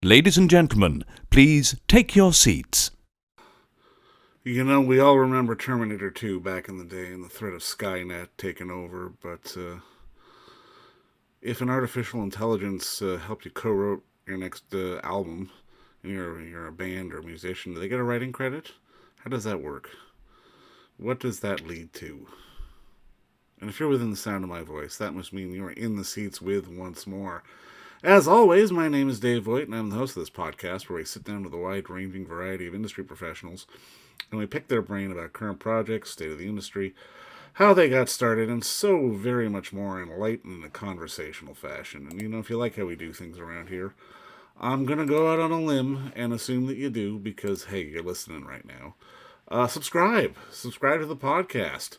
Ladies and gentlemen, please take your seats. You know, we all remember Terminator 2 back in the day and the threat of Skynet taking over, but if an artificial intelligence helped you co-wrote your next album, and you're a band or a musician, do they get a writing credit? How does that work? What does that lead to? And if you're within the sound of my voice, that must mean you're in the seats with once more. As always, my name is Dave Voigt, and I'm the host of this podcast where we sit down with a wide-ranging variety of industry professionals, and we pick their brain about current projects, state of the industry, how they got started, and so very much more in a light and in a conversational fashion. And you know, if you like how we do things around here, I'm going to go out on a limb and assume that you do because, hey, you're listening right now. Subscribe to the podcast.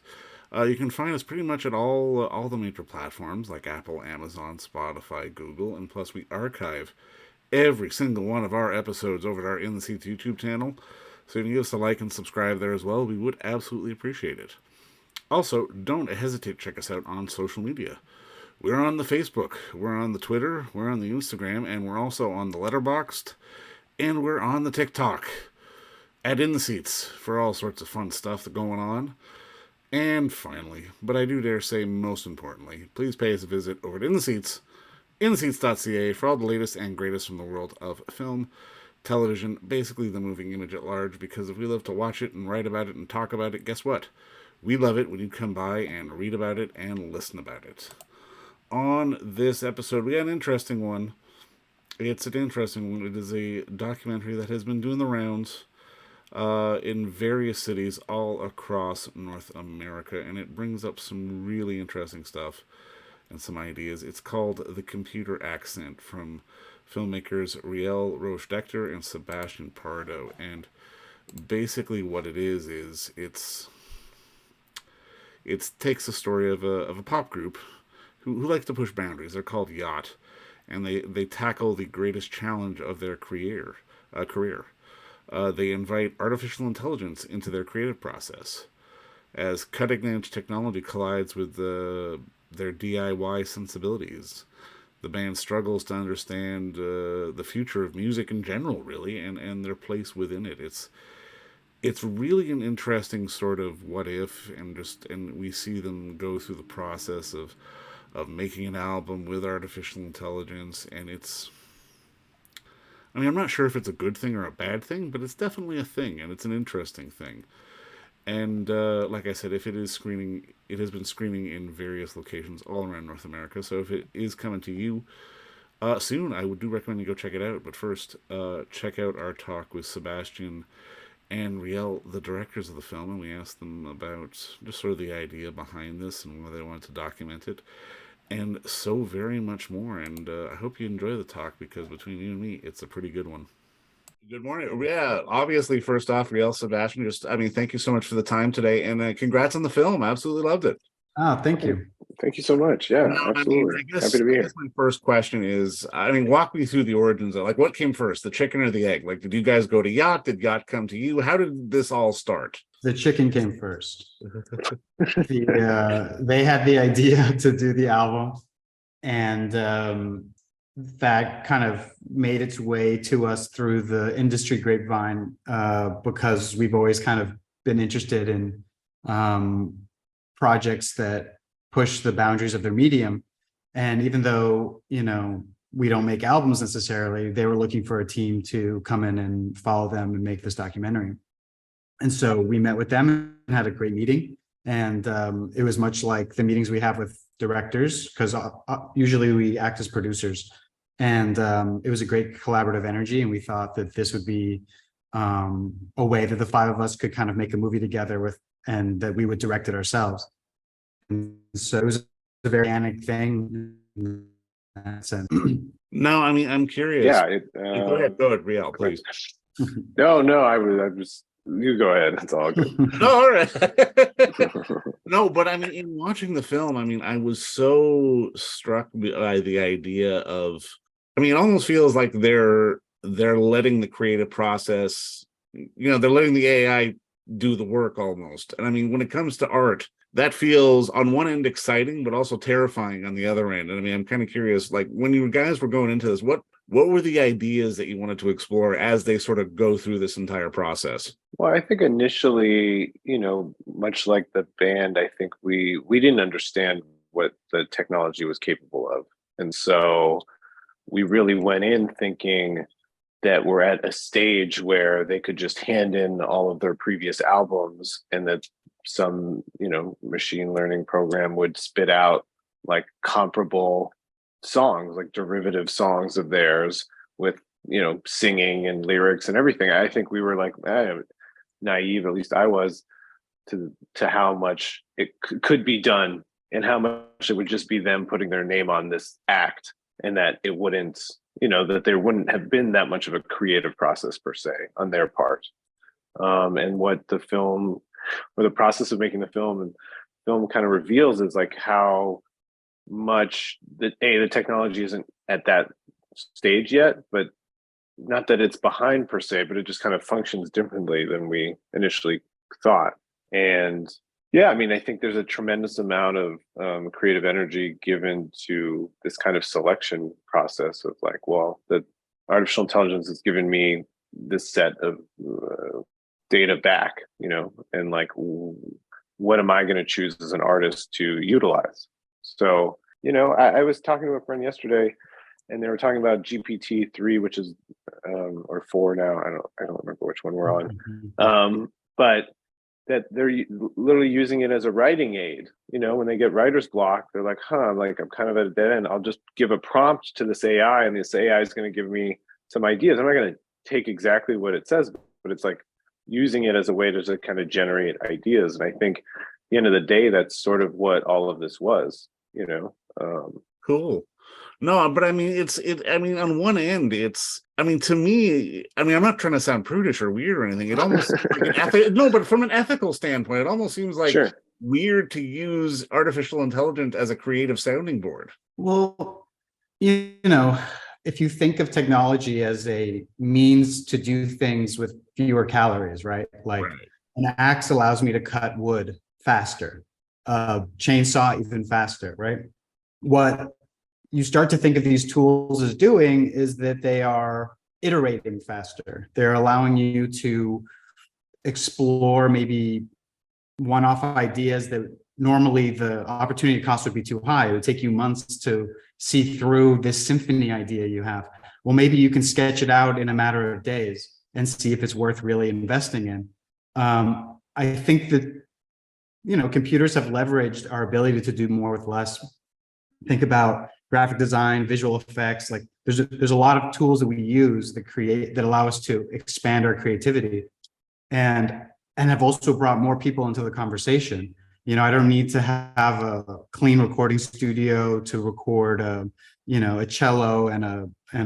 You can find us pretty much at all the major platforms like Apple, Amazon, Spotify, Google, and plus we archive every single one of our episodes over at our In the Seats YouTube channel. So if you give us a like and subscribe there as well, we would absolutely appreciate it. Also, don't hesitate to check us out on social media. We're on the Facebook, we're on the Twitter, we're on the Instagram, and we're also on the Letterboxd, and we're on the TikTok at In the Seats for all sorts of fun stuff that's going on. And finally, but I do dare say most importantly, please pay us a visit over at In the Seats, intheseats.ca for all the latest and greatest from the world of film, television, basically the moving image at large, because if we love to watch it and write about it and talk about it, guess what? We love it when you come by and read about it and listen about it. On this episode, we got an interesting one. It's an interesting one. It is a documentary that has been doing the rounds in various cities all across North America, and it brings up some really interesting stuff and some ideas. It's called The Computer Accent from filmmakers Riel Roch Decter and Sebastian Pardo, and basically what it is it takes a story of a pop group who likes to push boundaries. They're called Yacht, and they tackle the greatest challenge of their career. They invite artificial intelligence into their creative process as cutting-edge technology collides with their DIY sensibilities. The band struggles to understand the future of music in general, really, and their place within it. It's really an interesting sort of what if, and we see them go through the process of making an album with artificial intelligence, and I'm not sure if it's a good thing or a bad thing, but it's definitely a thing, and it's an interesting thing. And like I said, if it is screening, it has been screening in various locations all around North America. So if it is coming to you soon, I would do recommend you go check it out. But first, check out our talk with Sebastian and Riel, the directors of the film, and we asked them about just sort of the idea behind this and why they wanted to document it, and so very much more. And I hope you enjoy the talk, because between you and me, it's a pretty good one. Good morning. Yeah, obviously, first off, Riel, Sebastian, thank you so much for the time today, and congrats on the film. Absolutely loved it. Oh, thank you. Thank you so much. Yeah, absolutely. Happy to be here. My first question is, walk me through the origins of, what came first, the chicken or the egg? Did you guys go to Yacht? Did Yacht come to you? How did this all start? The chicken came first. They had the idea to do the album, and that kind of made its way to us through the industry grapevine, because we've always kind of been interested in projects that push the boundaries of their medium. And even though, we don't make albums necessarily, they were looking for a team to come in and follow them and make this documentary. And so we met with them and had a great meeting. And it was much like the meetings we have with directors, because usually we act as producers. And it was a great collaborative energy. And we thought that this would be a way that the five of us could kind of make a movie together and that we would direct it ourselves. And so it was a very organic thing. No, I'm curious. Yeah. Go ahead, Riel, please. No, I was. You go ahead. It's all good. No, all right. No, but in watching the film, I was so struck by the idea of. It almost feels like they're letting the creative process. They're letting the AI do the work almost. And when it comes to art, that feels on one end exciting, but also terrifying on the other end. And I'm kind of curious, when you guys were going into this, what what were the ideas that you wanted to explore as they sort of go through this entire process? Well, I think initially, much like the band, I think we didn't understand what the technology was capable of. And so we really went in thinking that we're at a stage where they could just hand in all of their previous albums and that some, machine learning program would spit out like comparable songs, like derivative songs of theirs with, singing and lyrics and everything. I think we were like naive, at least I was, to how much it could be done and how much it would just be them putting their name on this act, and that it wouldn't, that there wouldn't have been that much of a creative process per se on their part. And what the film, or the process of making the film kind of reveals, is like how much the technology isn't at that stage yet, but not that it's behind per se, but it just kind of functions differently than we initially thought. And yeah, I mean, I think there's a tremendous amount of creative energy given to this kind of selection process of like, well, the artificial intelligence has given me this set of data back, and like, what am I going to choose as an artist to utilize? So, I was talking to a friend yesterday, and they were talking about GPT-3, which is or 4 now. I don't remember which one we're on. But that they're literally using it as a writing aid. When they get writer's block, they're like, I'm kind of at a dead end. I'll just give a prompt to this AI, and this AI is going to give me some ideas. I'm not going to take exactly what it says, but it's like using it as a way to kind of generate ideas. And I think at the end of the day, that's sort of what all of this was, Cool. No, but I mean, on one end, to me, I'm not trying to sound prudish or weird or anything. It almost like no, but from an ethical standpoint, it almost seems like Sure. weird to use artificial intelligence as a creative sounding board. Well, if you think of technology as a means to do things with fewer calories, right? Like an axe allows me to cut wood faster, a chainsaw even faster, right? What you start to think of these tools as doing is that they are iterating faster. They're allowing you to explore maybe one-off ideas that normally the opportunity cost would be too high. It would take you months to see through this symphony idea you have. Well, maybe you can sketch it out in a matter of days and see if it's worth really investing in. I think that, computers have leveraged our ability to do more with less. Think about graphic design, visual effects. Like there's a lot of tools that we use that allow us to expand our creativity, and have also brought more people into the conversation. I don't need to have a clean recording studio to record a cello and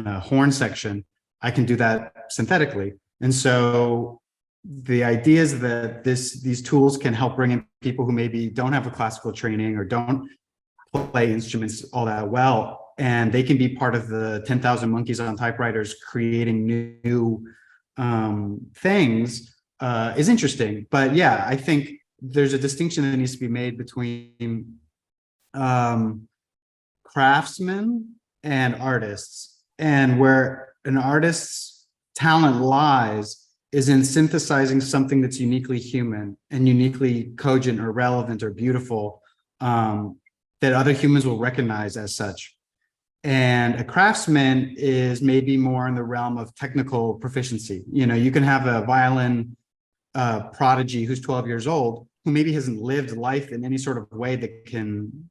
a horn section. I can do that synthetically. And so the idea is that these tools can help bring in people who maybe don't have a classical training or don't play instruments all that well, and they can be part of the 10,000 monkeys on typewriters creating new things is interesting. But yeah, I think there's a distinction that needs to be made between craftsmen and artists, and where an artist's talent lies is in synthesizing something that's uniquely human and uniquely cogent or relevant or beautiful, that other humans will recognize as such. And a craftsman is maybe more in the realm of technical proficiency. You can have a violin prodigy who's 12 years old, who maybe hasn't lived life in any sort of way that can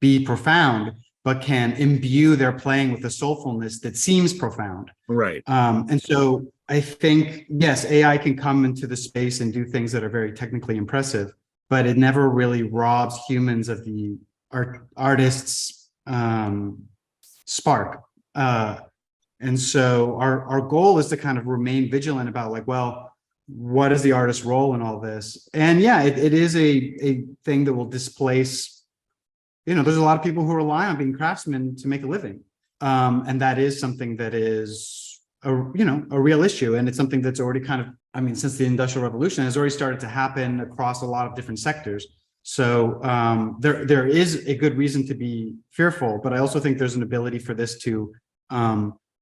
be profound, but can imbue their playing with a soulfulness that seems profound. Right. And so I think, yes, AI can come into the space and do things that are very technically impressive, but it never really robs humans of the artist's spark. And so our goal is to kind of remain vigilant about like, well, what is the artist's role in all this? And yeah, it is a thing that will displace, there's a lot of people who rely on being craftsmen to make a living. And that is something that is a real issue. And it's something that's already kind of, since the Industrial Revolution has already started to happen across a lot of different sectors. So there is a good reason to be fearful, but I also think there's an ability for this to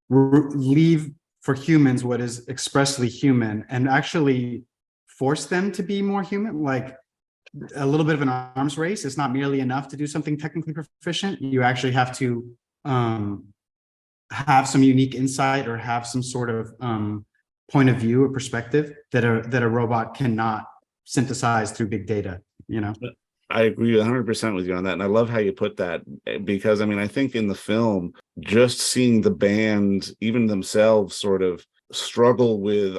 leave for humans what is expressly human and actually force them to be more human, like a little bit of an arms race. It's not merely enough to do something technically proficient. You actually have to have some unique insight or have some sort of point of view or perspective that a robot cannot synthesize through big data, you know? I agree 100% with you on that. And I love how you put that, because I mean, I think in the film, just seeing the band, even themselves, sort of struggle with,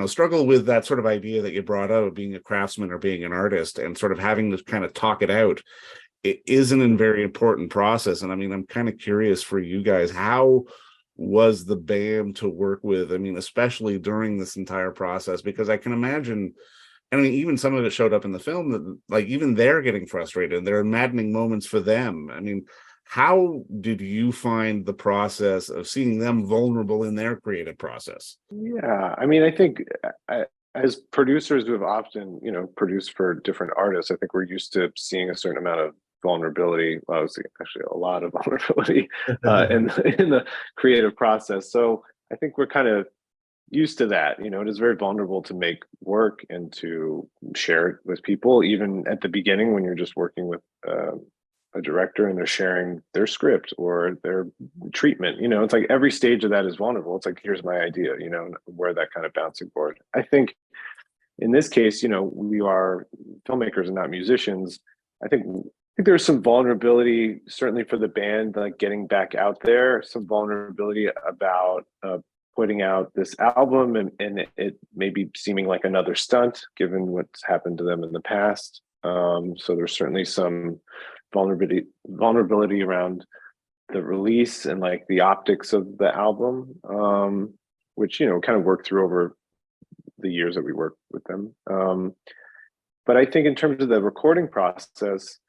struggle with that sort of idea that you brought out of being a craftsman or being an artist, and sort of having to kind of talk it out. It isn't a very important process. And I mean, I'm kind of curious for you guys, how was the band to work with? I mean, especially during this entire process, because I can imagine, I mean, even some of it showed up in the film that, like, even they're getting frustrated and there are maddening moments for them. I mean, how did you find the process of seeing them vulnerable in their creative process? Yeah, I mean, I think as producers who have often, produced for different artists, I think we're used to seeing a certain amount of vulnerability. Well, I was actually a lot of vulnerability in the creative process. So I think we're kind of used to that. It is very vulnerable to make work and to share it with people, even at the beginning when you're just working with a director and they're sharing their script or their treatment. It's like every stage of that is vulnerable. It's like, here's my idea, where that kind of bouncing board. I think in this case, we are filmmakers and not musicians. I think there's some vulnerability, certainly for the band, like getting back out there, some vulnerability about putting out this album and it maybe seeming like another stunt given what's happened to them in the past. So there's certainly some vulnerability around the release and like the optics of the album, which, kind of worked through over the years that we worked with them. But I think in terms of the recording process,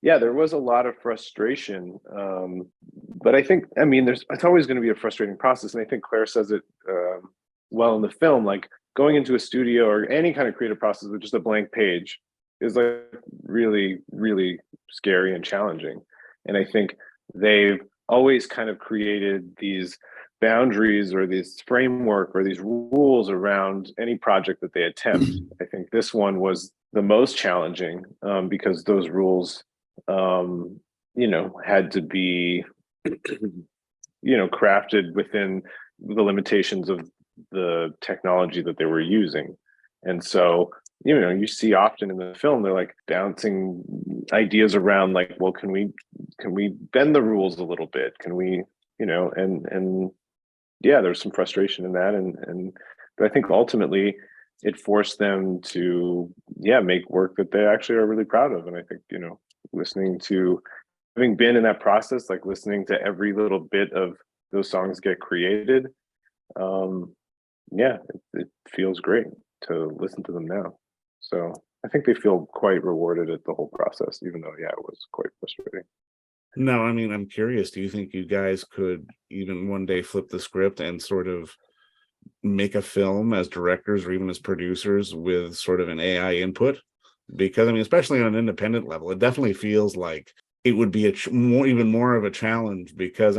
yeah, there was a lot of frustration. But I think, it's always going to be a frustrating process. And I think Claire says it well in the film, like going into a studio or any kind of creative process with just a blank page is like really, really scary and challenging. And I think they've always kind of created these boundaries or this framework or these rules around any project that they attempt. I think this one was the most challenging because those rules had to be crafted within the limitations of the technology that they were using. And so you see often in the film they're like bouncing ideas around, like, well, can we bend the rules a little bit, can we, and yeah, there's some frustration in that, but I think ultimately it forced them to make work that they actually are really proud of. And I think listening to, having been in that process, like listening to every little bit of those songs get created, it feels great to listen to them now. So I think they feel quite rewarded at the whole process, even though, it was quite frustrating. No, I mean, I'm curious, do you think you guys could even one day flip the script and sort of make a film as directors or even as producers with sort of an AI input? Because, especially on an independent level, it definitely feels like it would be even more of a challenge because,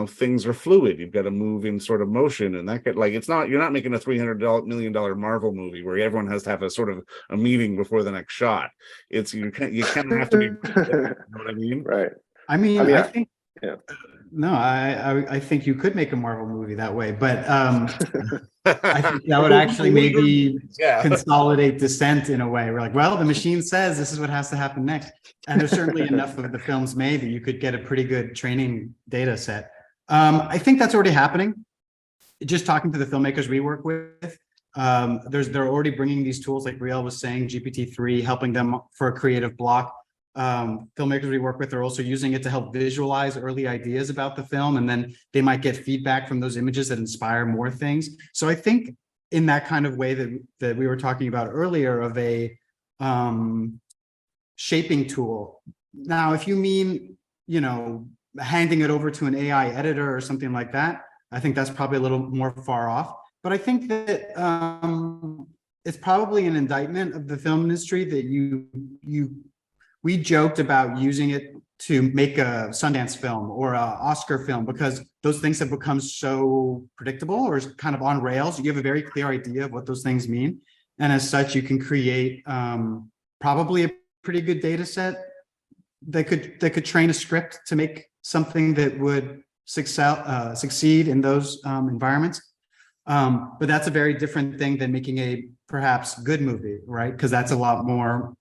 things are fluid. You've got to move in sort of motion, and that you're not making a $300 million Marvel movie where everyone has to have a sort of a meeting before the next shot. You kind of have to be, you know what I mean? Right. I think, yeah. No, I think you could make a Marvel movie that way, but I think that would actually maybe consolidate dissent in a way. We're like, well, the machine says this is what has to happen next. And there's certainly enough of the films made that you could get a pretty good training data set. I think that's already happening. Just talking to the filmmakers we work with, they're already bringing these tools, like Riel was saying, GPT-3, helping them for a creative block. Filmmakers we work with are also using it to help visualize early ideas about the film, and then they might get feedback from those images that inspire more things. So I think in that kind of way that we were talking about earlier of a shaping tool. Now, if you mean, handing it over to an AI editor or something like that, I think that's probably a little more far off. But I think that it's probably an indictment of the film industry that we joked about using it to make a Sundance film or a Oscar film, because those things have become so predictable or kind of on rails. You have a very clear idea of what those things mean. And as such, you can create probably a pretty good data set that could train a script to make something that would succeed in those environments. But that's a very different thing than making a perhaps good movie, right? Because that's a lot more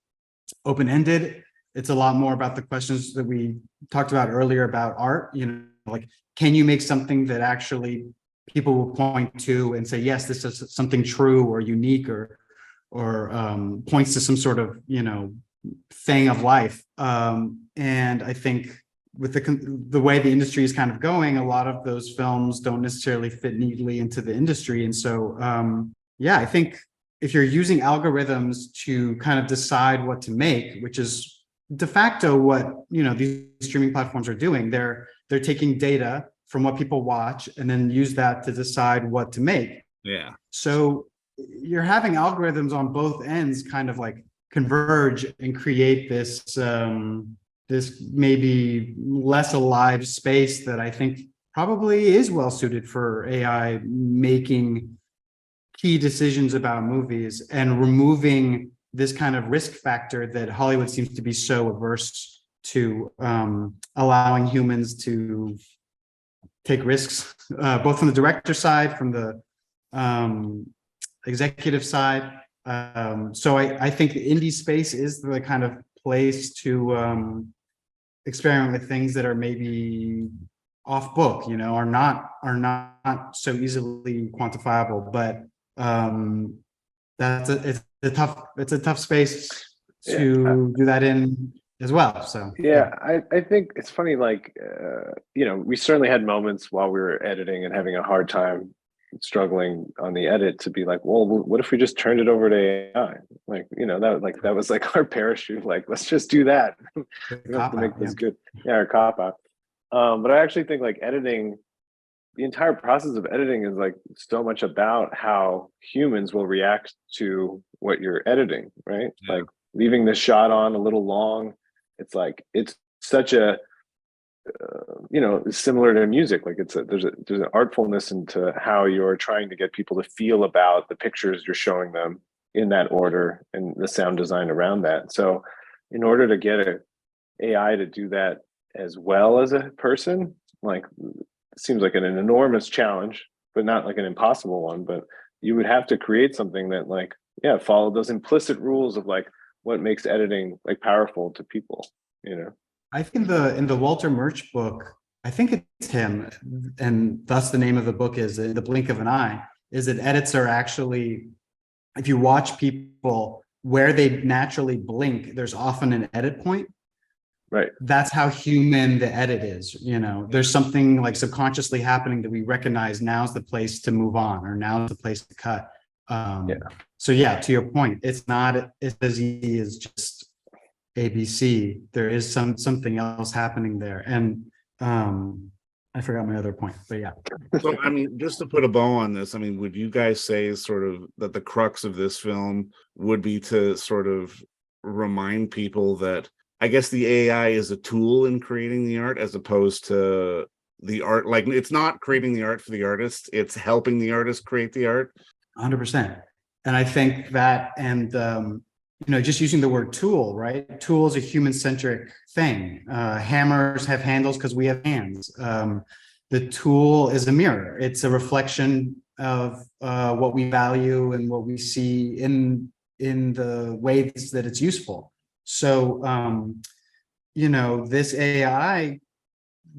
open-ended. It's a lot more about the questions that we talked about earlier about art, like, can you make something that actually people will point to and say, yes, this is something true or unique or points to some sort of, thing of life. And I think with the way the industry is kind of going, a lot of those films don't necessarily fit neatly into the industry. And so, I think if you're using algorithms to kind of decide what to make, which is de facto what these streaming platforms are doing, they're taking data from what people watch and then use that to decide what to make. Yeah. So you're having algorithms on both ends kind of like converge and create this this maybe less alive space that I think probably is well suited for AI making key decisions about movies and removing this kind of risk factor that Hollywood seems to be so averse to, allowing humans to take risks, both from the director side, from the executive side. So I think the indie space is the kind of place to experiment with things that are maybe off book, are not so easily quantifiable, but it's a tough space to do that in as well. So I think it's funny, like we certainly had moments while we were editing and having a hard time struggling on the edit to be like, well, what if we just turned it over to AI? Like, that was like our parachute, like, let's just do that. We have to make this good. Yeah, our cop out. But I actually think like editing, the entire process of editing is like so much about how humans will react to what you're editing, right? Yeah. Like leaving the shot on a little long. It's like, it's such a, similar to music. Like there's an artfulness into how you're trying to get people to feel about the pictures you're showing them in that order and the sound design around that. So in order to get a AI to do that as well as a person, like, seems like an enormous challenge, but not like an impossible one. But you would have to create something that follow those implicit rules of like what makes editing like powerful to people, I think in the Walter Murch book, I think it's him, and thus the name of the book is In the Blink of an Eye, is that edits are actually, if you watch people where they naturally blink, there's often an edit point. Right. That's how human the edit is. There's something like subconsciously happening that we recognize now's the place to move on, or now's the place to cut. So to your point, it's not as easy as just ABC. There is something else happening there. And I forgot my other point, but yeah. So, just to put a bow on this, would you guys say sort of that the crux of this film would be to sort of remind people that I guess the AI is a tool in creating the art as opposed to the art? Like, it's not creating the art for the artist, it's helping the artist create the art. 100%. And I think that, and just using the word tool, right? Tool is a human-centric thing. Hammers have handles because we have hands. The tool is a mirror. It's a reflection of what we value and what we see in the ways that it's useful. So, this AI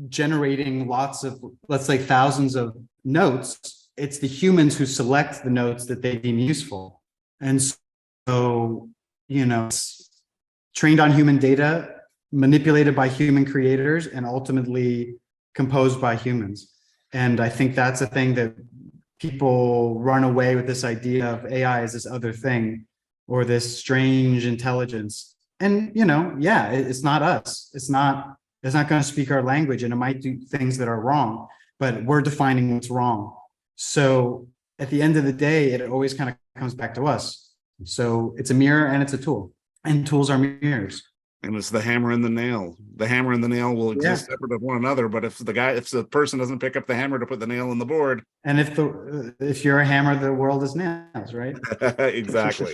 generating lots of, let's say, thousands of notes, it's the humans who select the notes that they deem useful. And so, it's trained on human data, manipulated by human creators, and ultimately composed by humans. And I think that's a thing that people run away with, this idea of AI as this other thing or this strange intelligence. And, it's not us. It's not going to speak our language, and it might do things that are wrong, but we're defining what's wrong. So at the end of the day, it always kind of comes back to us. So it's a mirror and it's a tool, and tools are mirrors. And it's the hammer and the nail. The hammer and the nail will Yeah. exist separate of one another, but if the person doesn't pick up the hammer to put the nail in the board, And if you're a hammer, the world is nails, right? exactly.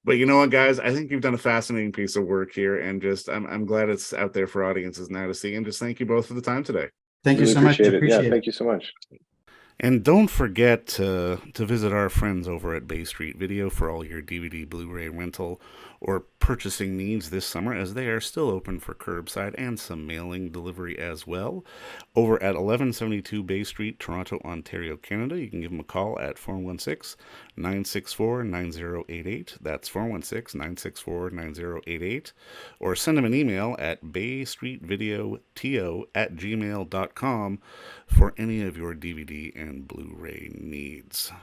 But you know what, guys? I think you've done a fascinating piece of work here, and just I'm glad it's out there for audiences now to see. And just thank you both for the time today. Thank you Really so much. appreciate it. Appreciate Yeah, it. thank you so much. And don't forget to visit our friends over at Bay Street Video for all your DVD, Blu-ray rental, or purchasing needs this summer, as they are still open for curbside and some mailing delivery as well. Over at 1172 Bay Street, Toronto, Ontario, Canada, you can give them a call at 416-964-9088. That's 416-964-9088. Or send them an email at baystreetvideoto@gmail.com for any of your DVD and Blu-ray needs.